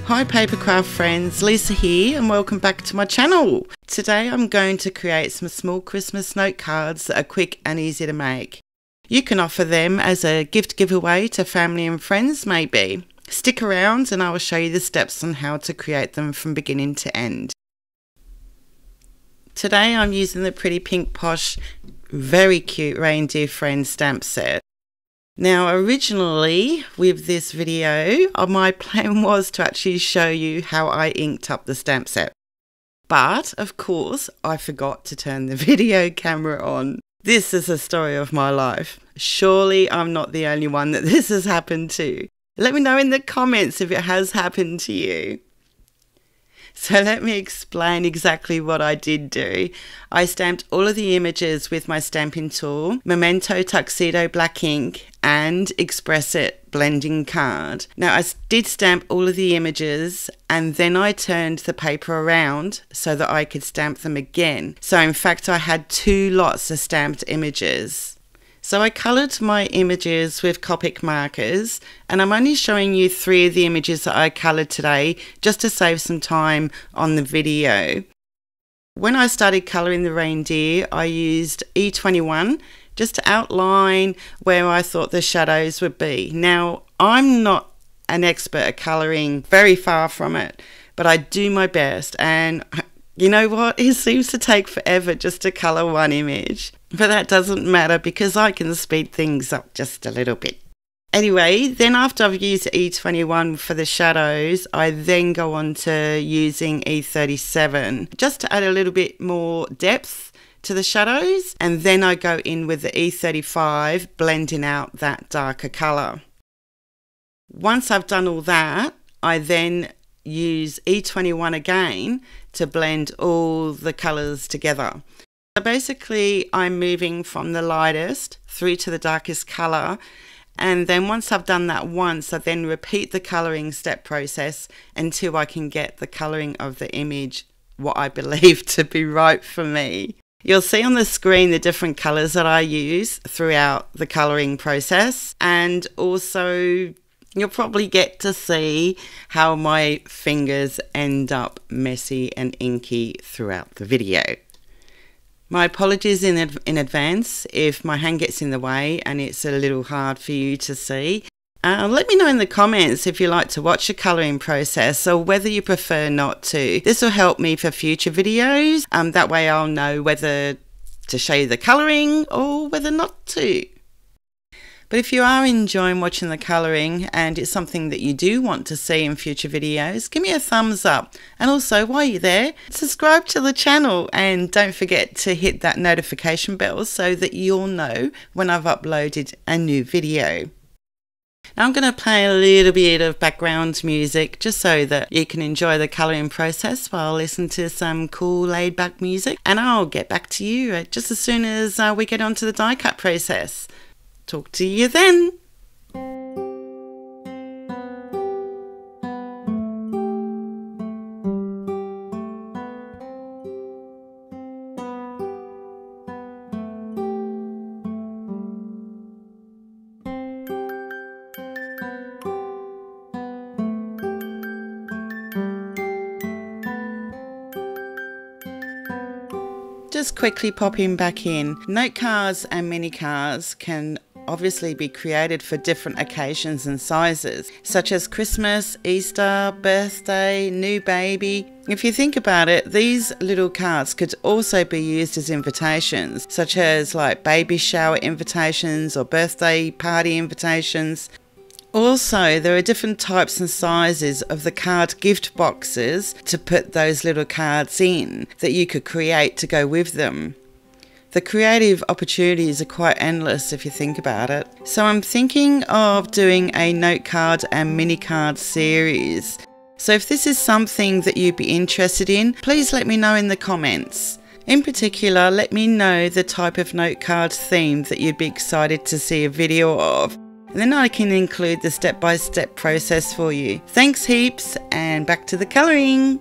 Hi Papercraft friends, Lisa here and welcome back to my channel. Today I'm going to create some small Christmas note cards that are quick and easy to make. You can offer them as a gift giveaway to family and friends maybe. Stick around and I will show you the steps on how to create them from beginning to end. Today I'm using the Pretty Pink Posh, very cute Reindeer Friends stamp set. Now originally with this video, my plan was to actually show you how I inked up the stamp set. But of course I forgot to turn the video camera on. This is the story of my life. Surely I'm not the only one that this has happened to. Let me know in the comments if it has happened to you. So let me explain exactly what I did do. I stamped all of the images with my stamping tool, Memento Tuxedo black ink and Express It blending card. Now I did stamp all of the images and then I turned the paper around so that I could stamp them again. So in fact I had two lots of stamped images. So I coloured my images with Copic markers and I'm only showing you 3 of the images that I coloured today just to save some time on the video. When I started colouring the reindeer, I used E21 just to outline where I thought the shadows would be. Now, I'm not an expert at colouring, very far from it, but I do my best, and you know what? It seems to take forever just to colour one image. But that doesn't matter because I can speed things up just a little bit. Anyway, then after I've used E21 for the shadows, I then go on to using E37 just to add a little bit more depth to the shadows. And then I go in with the E35, blending out that darker colour. Once I've done all that, I then use E21 again to blend all the colours together. So basically I'm moving from the lightest through to the darkest colour, and then once I've done that once, I then repeat the colouring step process until I can get the colouring of the image what I believe to be right for me. You'll see on the screen the different colours that I use throughout the colouring process, and also you'll probably get to see how my fingers end up messy and inky throughout the video. My apologies in advance if my hand gets in the way and it's a little hard for you to see. Let me know in the comments if you like to watch the colouring process or whether you prefer not to. This will help me for future videos. That way I'll know whether to show you the colouring or whether not to. But if you are enjoying watching the colouring and it's something that you do want to see in future videos, give me a thumbs up. And also, while you're there, subscribe to the channel and don't forget to hit that notification bell so that you'll know when I've uploaded a new video. Now I'm going to play a little bit of background music just so that you can enjoy the colouring process while I listen to some cool laid back music. And I'll get back to you just as soon as we get onto the die cut process. Talk to you then. Just quickly popping back in. Note cards and mini cards can obviously be created for different occasions and sizes, such as Christmas, Easter, birthday, new baby. If you think about it, these little cards could also be used as invitations, such as like baby shower invitations or birthday party invitations. Also, there are different types and sizes of the card gift boxes to put those little cards in that you could create to go with them. The creative opportunities are quite endless if you think about it. So I'm thinking of doing a note card and mini card series. So if this is something that you'd be interested in, please let me know in the comments. In particular, let me know the type of note card theme that you'd be excited to see a video of. And then I can include the step-by-step process for you. Thanks heaps, and back to the colouring.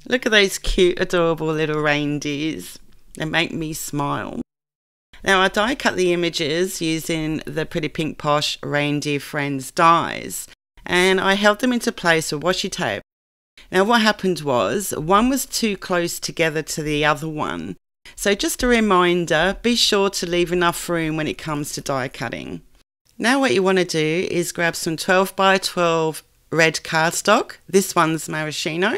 Look at those cute, adorable little reindeers. They make me smile. Now I die cut the images using the Pretty Pink Posh Reindeer Friends dies, and I held them into place with washi tape. Now what happened was, one was too close together to the other one. So just a reminder, be sure to leave enough room when it comes to die cutting. Now what you want to do is grab some 12 by 12 red cardstock. This one's maraschino.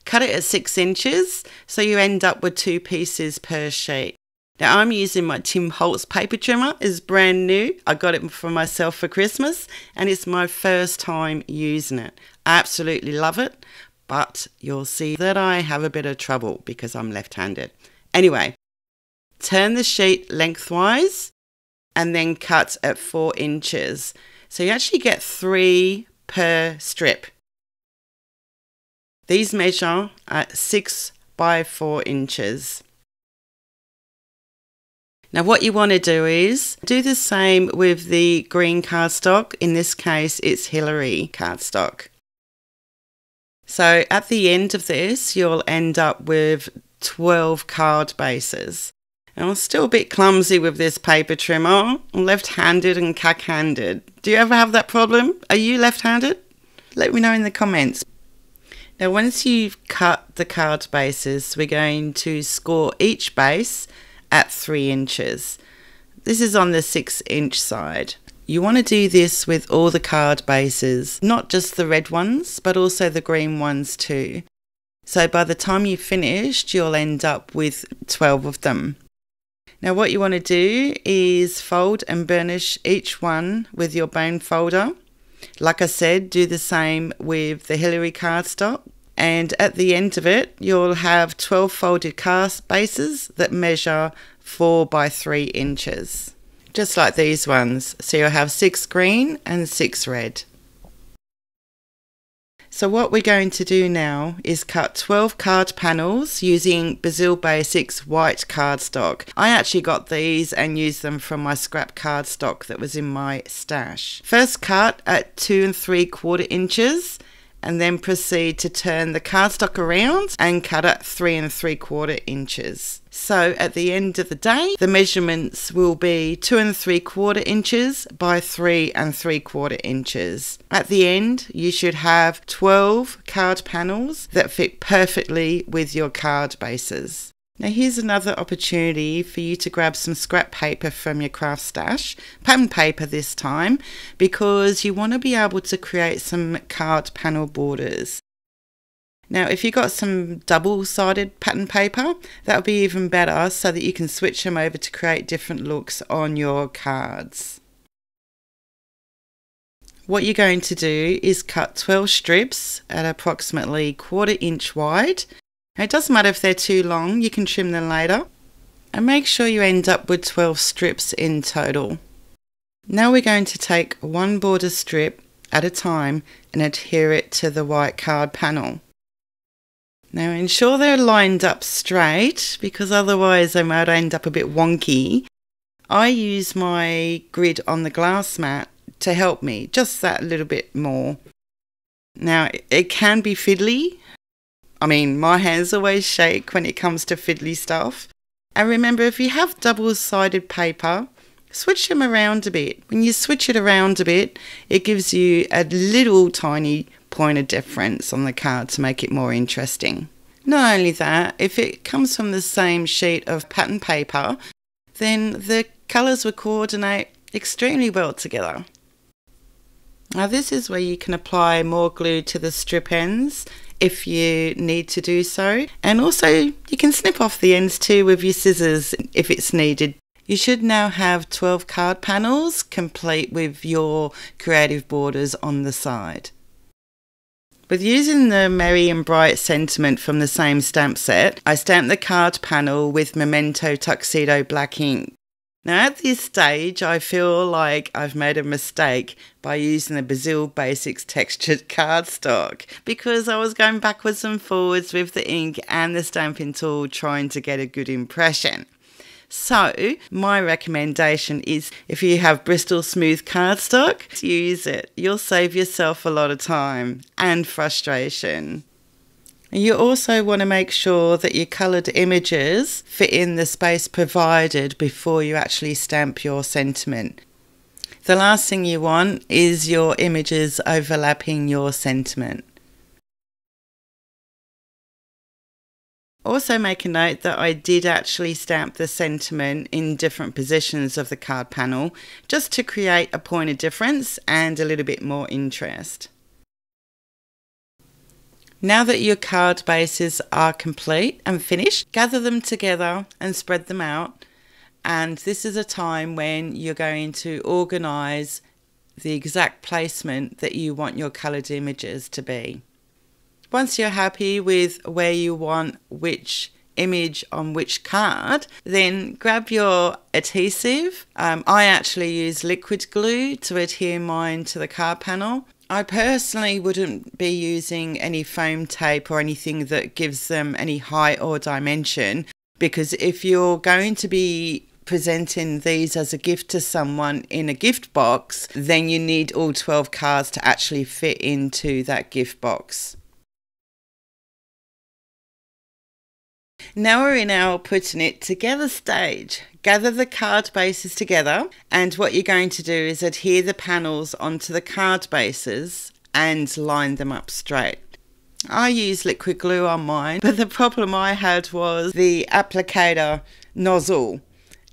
Cut it at 6 inches so you end up with 2 pieces per sheet. Now I'm using my Tim Holtz paper trimmer. It's brand new. I got it for myself for Christmas and it's my first time using it. I absolutely love it, but you'll see that I have a bit of trouble because I'm left-handed. Anyway, turn the sheet lengthwise and then cut at 4 inches. So you actually get 3 per strip. These measure at 6 by 4 inches. Now what you want to do is do the same with the green cardstock. In this case, it's Hillary cardstock. So at the end of this, you'll end up with 12 card bases. And I'm still a bit clumsy with this paper trimmer. I'm left-handed and cack-handed. Do you ever have that problem? Are you left-handed? Let me know in the comments. Now once you've cut the card bases, we're going to score each base at 3 inches. This is on the 6-inch side. You want to do this with all the card bases, not just the red ones, but also the green ones too. So by the time you've finished, you'll end up with 12 of them. Now what you want to do is fold and burnish each one with your bone folder. Like I said, do the same with the Hillary cardstock. And at the end of it, you'll have 12 folded card bases that measure 4 by 3 inches. Just like these ones. So you'll have 6 green and 6 red. So what we're going to do now is cut 12 card panels using Brazil Basics white cardstock. I actually got these and used them from my scrap cardstock that was in my stash. First cut at 2 3/4 inches and then proceed to turn the cardstock around and cut at 3 3/4 inches. So at the end of the day, the measurements will be 2 3/4 inches by 3 3/4 inches. At the end, you should have 12 card panels that fit perfectly with your card bases. Now here's another opportunity for you to grab some scrap paper from your craft stash, pattern paper this time, because you want to be able to create some card panel borders. Now if you've got some double-sided pattern paper, that would be even better so that you can switch them over to create different looks on your cards. What you're going to do is cut 12 strips at approximately 1/4 inch wide. Now, it doesn't matter if they're too long, you can trim them later. And make sure you end up with 12 strips in total. Now we're going to take one border strip at a time and adhere it to the white card panel. Now ensure they're lined up straight because otherwise they might end up a bit wonky. I use my grid on the glass mat to help me, just that little bit more. Now it can be fiddly. I mean, my hands always shake when it comes to fiddly stuff. And remember, if you have double-sided paper, switch them around a bit. When you switch it around a bit, it gives you a little tiny point of difference on the card to make it more interesting. Not only that, if it comes from the same sheet of pattern paper, then the colours will coordinate extremely well together. Now this is where you can apply more glue to the strip ends if you need to do so, and also you can snip off the ends too with your scissors if it's needed. You should now have 12 card panels complete with your creative borders on the side. With using the Merry and Bright sentiment from the same stamp set, I stamped the card panel with Memento Tuxedo black ink. Now at this stage I feel like I've made a mistake by using the Brazil Basics textured cardstock because I was going backwards and forwards with the ink and the stamping tool trying to get a good impression. So my recommendation is if you have Bristol Smooth cardstock, use it. You'll save yourself a lot of time and frustration. You also want to make sure that your coloured images fit in the space provided before you actually stamp your sentiment. The last thing you want is your images overlapping your sentiment. Also make a note that I did actually stamp the sentiment in different positions of the card panel just to create a point of difference and a little bit more interest. Now that your card bases are complete and finished, gather them together and spread them out. And this is a time when you're going to organise the exact placement that you want your coloured images to be. Once you're happy with where you want which image on which card, then grab your adhesive. I actually use liquid glue to adhere mine to the card panel. I personally wouldn't be using any foam tape or anything that gives them any height or dimension, because if you're going to be presenting these as a gift to someone in a gift box, then you need all 12 cards to actually fit into that gift box. Now we're in our putting it together stage. Gather the card bases together, and what you're going to do is adhere the panels onto the card bases and line them up straight. I use liquid glue on mine, but the problem I had was the applicator nozzle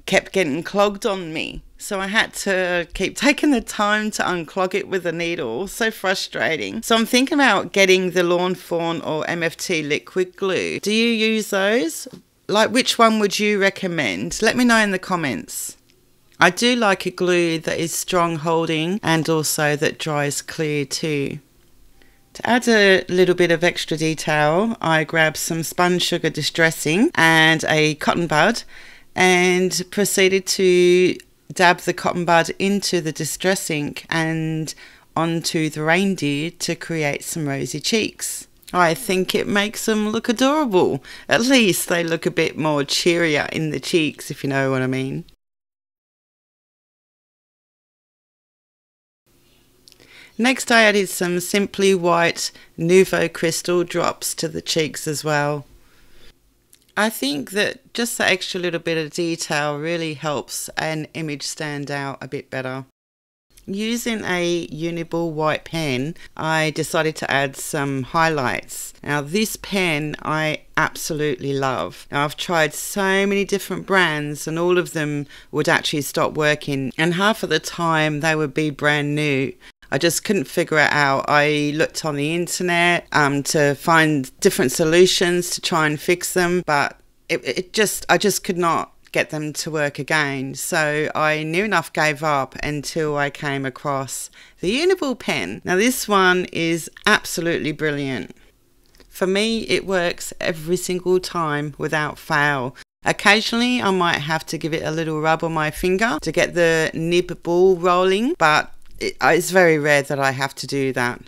kept getting clogged on me. So I had to keep taking the time to unclog it with a needle. So frustrating. So I'm thinking about getting the Lawn Fawn or MFT liquid glue. Do you use those? Like, which one would you recommend? Let me know in the comments. I do like a glue that is strong holding and also that dries clear too. To add a little bit of extra detail, I grabbed some spun sugar distressing and a cotton bud and proceeded to dab the cotton bud into the distressing and onto the reindeer to create some rosy cheeks. I think it makes them look adorable. At least they look a bit more cheerier in the cheeks, if you know what I mean. Next I added some Simply White Nouveau Crystal drops to the cheeks as well. I think that just that extra little bit of detail really helps an image stand out a bit better. Using a Uniball white pen, I decided to add some highlights. Now this pen I absolutely love. Now I've tried so many different brands and all of them would actually stop working, and half of the time they would be brand new. I just couldn't figure it out. I looked on the internet to find different solutions to try and fix them, but I just could not get them to work again. So I near enough gave up until I came across the Uniball pen. Now this one is absolutely brilliant. For me, it works every single time without fail. Occasionally I might have to give it a little rub on my finger to get the nib ball rolling, but it's very rare that I have to do that.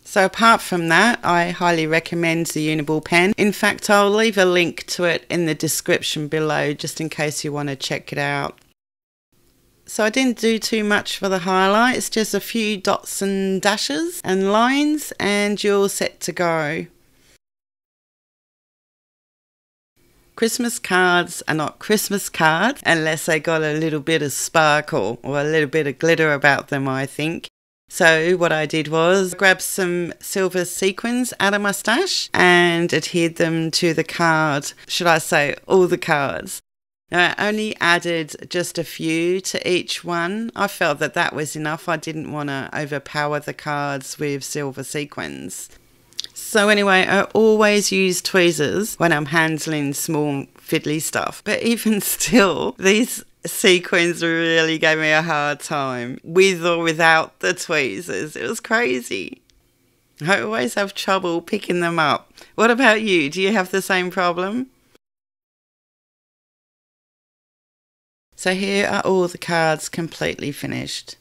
So apart from that, I highly recommend the Uniball pen. In fact, I'll leave a link to it in the description below just in case you want to check it out. So I didn't do too much for the highlights, just a few dots and dashes and lines, and you're all set to go. Christmas cards are not Christmas cards unless they got a little bit of sparkle or a little bit of glitter about them, I think. So what I did was grab some silver sequins out of my stash and adhered them to the card. Should I say all the cards? Now, I only added just a few to each one. I felt that that was enough. I didn't want to overpower the cards with silver sequins. So anyway, I always use tweezers when I'm handling small fiddly stuff. But even still, these sequins really gave me a hard time, with or without the tweezers. It was crazy. I always have trouble picking them up. What about you? Do you have the same problem? So here are all the cards completely finished.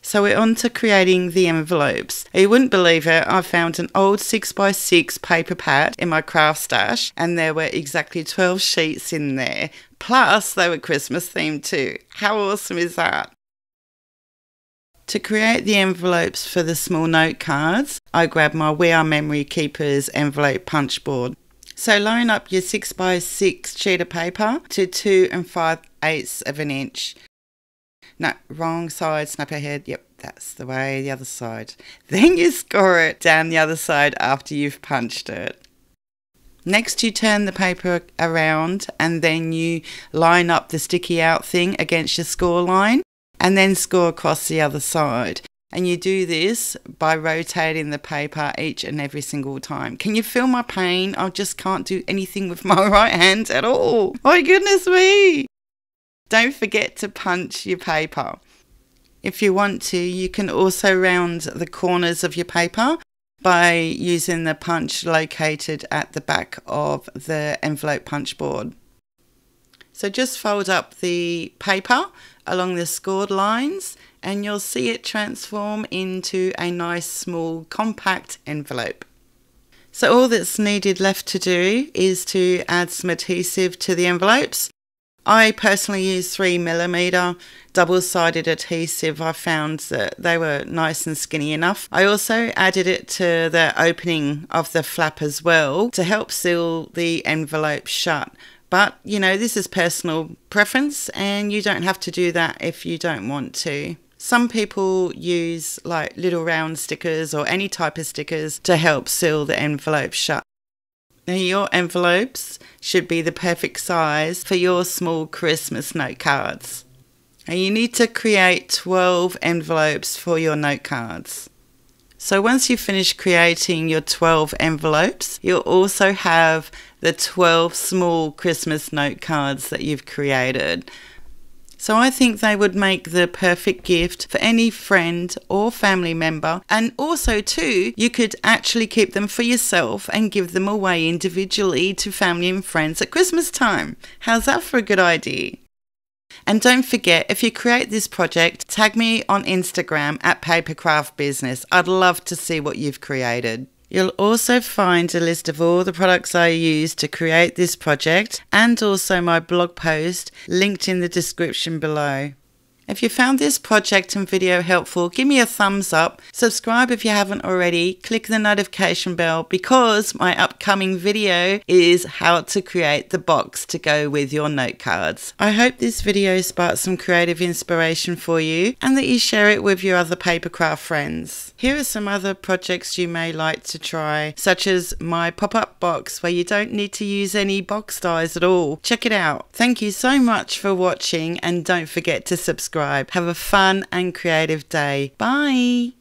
So we're on to creating the envelopes. You wouldn't believe it, I found an old 6x6 paper pad in my craft stash and there were exactly 12 sheets in there. Plus they were Christmas themed too. How awesome is that? To create the envelopes for the small note cards, I grabbed my We Are Memory Keepers envelope punch board. So line up your 6x6 sheet of paper to 2 5/8 of an inch. No, wrong side, snap ahead. Yep, that's the way, the other side. Then you score it down the other side after you've punched it. Next, you turn the paper around and then you line up the sticky out thing against your score line and then score across the other side. And you do this by rotating the paper each and every single time. Can you feel my pain? I just can't do anything with my right hand at all. My goodness me! Don't forget to punch your paper. If you want to, you can also round the corners of your paper by using the punch located at the back of the envelope punch board. So just fold up the paper along the scored lines and you'll see it transform into a nice small compact envelope. So all that's needed left to do is to add some adhesive to the envelopes. I personally use 3mm double-sided adhesive. I found that they were nice and skinny enough. I also added it to the opening of the flap as well to help seal the envelope shut. But, you know, this is personal preference and you don't have to do that if you don't want to. Some people use like little round stickers or any type of stickers to help seal the envelope shut. Now your envelopes should be the perfect size for your small Christmas note cards. And you need to create 12 envelopes for your note cards. So once you finish creating your 12 envelopes, you'll also have the 12 small Christmas note cards that you've created. So I think they would make the perfect gift for any friend or family member. And also too, you could actually keep them for yourself and give them away individually to family and friends at Christmas time. How's that for a good idea? And don't forget, if you create this project, tag me on Instagram at Papercraft Business. I'd love to see what you've created. You'll also find a list of all the products I used to create this project and also my blog post linked in the description below. If you found this project and video helpful, give me a thumbs up, subscribe if you haven't already, click the notification bell because my upcoming video is how to create the box to go with your note cards. I hope this video sparked some creative inspiration for you and that you share it with your other Papercraft friends. Here are some other projects you may like to try, such as my pop-up box where you don't need to use any box dies at all. Check it out. Thank you so much for watching and don't forget to subscribe. Have a fun and creative day. Bye.